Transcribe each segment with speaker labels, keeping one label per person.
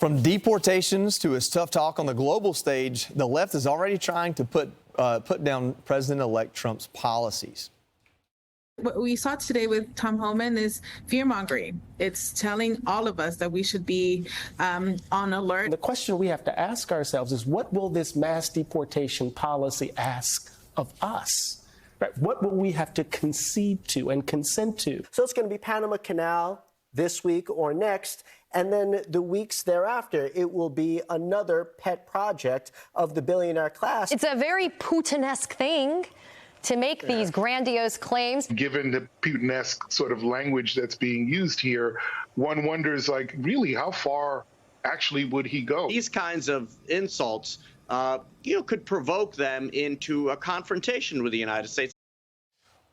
Speaker 1: From deportations to his tough talk on the global stage, the left is already trying to put down President-elect Trump's policies.
Speaker 2: What we saw today with Tom Homan is fear-mongering. It's telling all of us that we should be on alert.
Speaker 3: The question we have to ask ourselves is, what will this mass deportation policy ask of us? Right? What will we have to concede to and consent to?
Speaker 4: So it's going to be Panama Canal this week or next, and then the weeks thereafter, it will be another pet project of the billionaire class.
Speaker 5: It's a very Putin-esque thing to make these grandiose claims.
Speaker 6: Given the Putin-esque sort of language that's being used here, one wonders, like, really, how far actually would he go?
Speaker 7: These kinds of insults, could provoke them into a confrontation with the United States.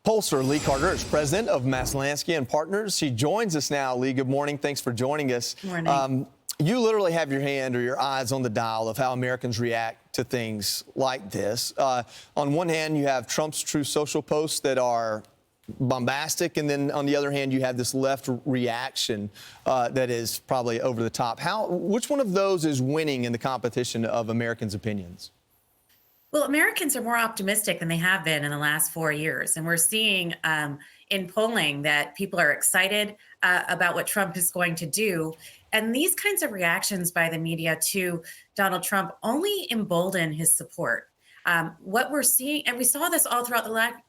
Speaker 1: Pollster Lee Carter is president of Maslansky and Partners. She joins us now. Lee, good morning. Thanks for joining us.
Speaker 8: Good morning.
Speaker 1: You literally have your hand or your eyes on the dial of how Americans react to things like this. On one hand, you have Trump's True Social posts that are bombastic, and then on the other hand, you have this left reaction that is probably over the top. Which one of those is winning in the competition of Americans' opinions?
Speaker 8: Well, Americans are more optimistic than they have been in the last 4 years. And we're seeing in polling that people are excited about what Trump is going to do. And these kinds of reactions by the media to Donald Trump only embolden his support. What we're seeing, and we saw this all throughout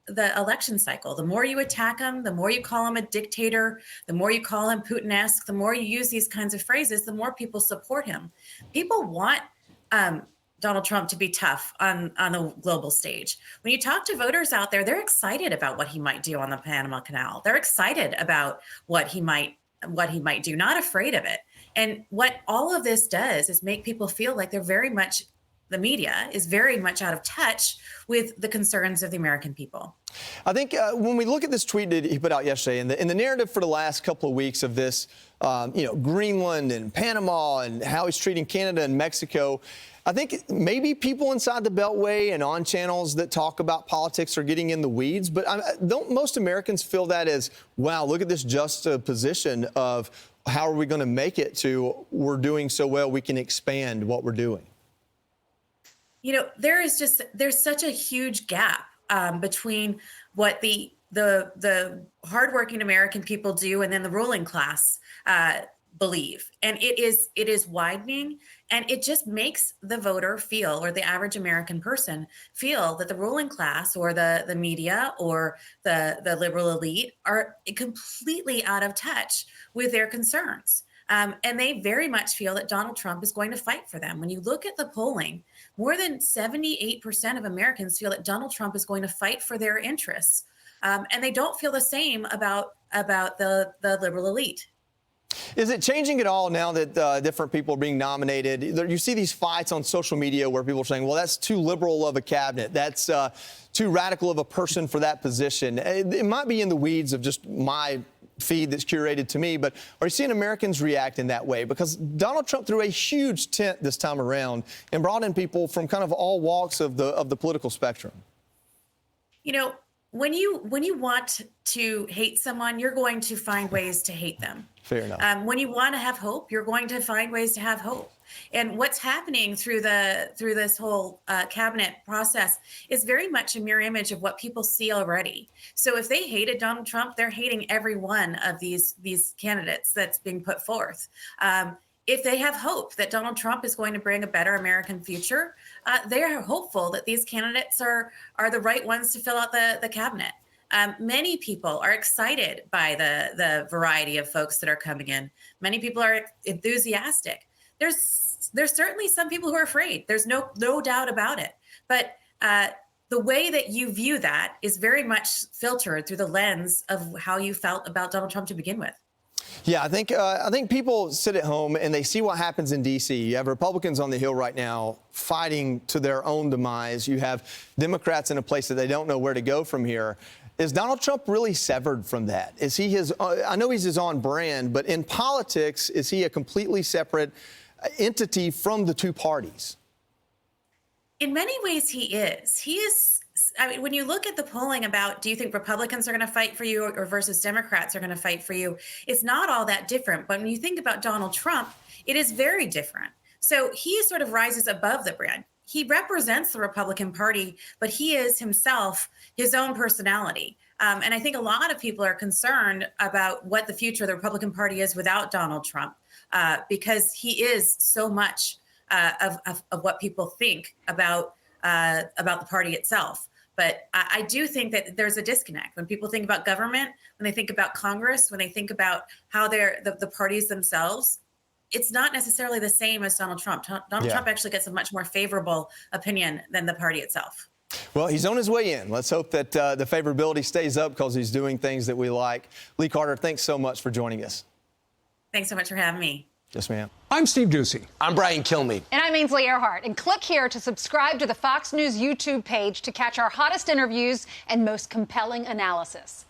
Speaker 8: the election cycle, the more you attack him, the more you call him a dictator, the more you call him Putin-esque, the more you use these kinds of phrases, the more people support him. People want Donald Trump to be tough on the global stage. When you talk to voters out there, they're excited about what he might do on the Panama Canal. They're excited about what he might do, not afraid of it. And what all of this does is make people feel like the media is very much out of touch with the concerns of the American people.
Speaker 1: I think when we look at this tweet that he put out yesterday, and the narrative for the last couple of weeks of this, Greenland and Panama and how he's treating Canada and Mexico, I think maybe people inside the Beltway and on channels that talk about politics are getting in the weeds. But don't most Americans feel that as, wow, look at this juxtaposition of how are we going to make it to we're doing so well we can expand what we're doing?
Speaker 8: There's such a huge gap between what the hardworking American people do and then the ruling class believe. And it is widening, and it just makes the voter feel, or the average American person feel, that the ruling class or the media or the liberal elite are completely out of touch with their concerns. And they very much feel that Donald Trump is going to fight for them. When you look at the polling, more than 78% of Americans feel that Donald Trump is going to fight for their interests. And they don't feel the same about the liberal elite.
Speaker 1: Is it changing at all now that different people are being nominated? You see these fights on social media where people are saying, well, that's too liberal of a cabinet. That's too radical of a person for that position. It might be in the weeds of just my feed that's curated to me, but are you seeing Americans react in that way? Because Donald Trump threw a huge tent this time around and brought in people from kind of all walks of the political spectrum.
Speaker 8: When you want to hate someone, you're going to find ways to hate them.
Speaker 1: Fair enough.
Speaker 8: When you want to have hope, you're going to find ways to have hope. And what's happening through this whole cabinet process is very much a mirror image of what people see already. So if they hated Donald Trump, they're hating every one of these candidates that's being put forth. If they have hope that Donald Trump is going to bring a better American future, they are hopeful that these candidates are the right ones to fill out the cabinet. Many people are excited by the variety of folks that are coming in. Many people are enthusiastic. There's certainly some people who are afraid. There's no doubt about it. But the way that you view that is very much filtered through the lens of how you felt about Donald Trump to begin with.
Speaker 1: Yeah, I think people sit at home and they see what happens in D.C. You have Republicans on the Hill right now fighting to their own demise. You have Democrats in a place that they don't know where to go from here. Is Donald Trump really severed from that? Is he I know he's his own brand, but in politics, is he a completely separate entity from the two parties?
Speaker 8: In many ways, he is. I mean, when you look at the polling about, do you think Republicans are going to fight for you or versus Democrats are going to fight for you, it's not all that different. But when you think about Donald Trump, It is very different. So he sort of rises above the brand. He represents the Republican Party, but he is himself his own personality. And I think a lot of people are concerned about what the future of the Republican Party is without Donald Trump, because he is so much of what people think about the party itself. But I do think that there's a disconnect when people think about government, when they think about Congress, when they think about how they're the parties themselves. It's not necessarily the same as Donald Trump. Donald Trump actually gets a much more favorable opinion than the party itself.
Speaker 1: Well, he's on his way in. Let's hope that the favorability stays up because he's doing things that we like. Lee Carter, thanks so much for joining us.
Speaker 8: Thanks so much for having me.
Speaker 1: Yes, ma'am.
Speaker 9: I'm Steve Doocy. I'm Brian Kilmeade.
Speaker 5: And I'm Ainsley Earhart. And click here to subscribe to the Fox News YouTube page to catch our hottest interviews and most compelling analysis.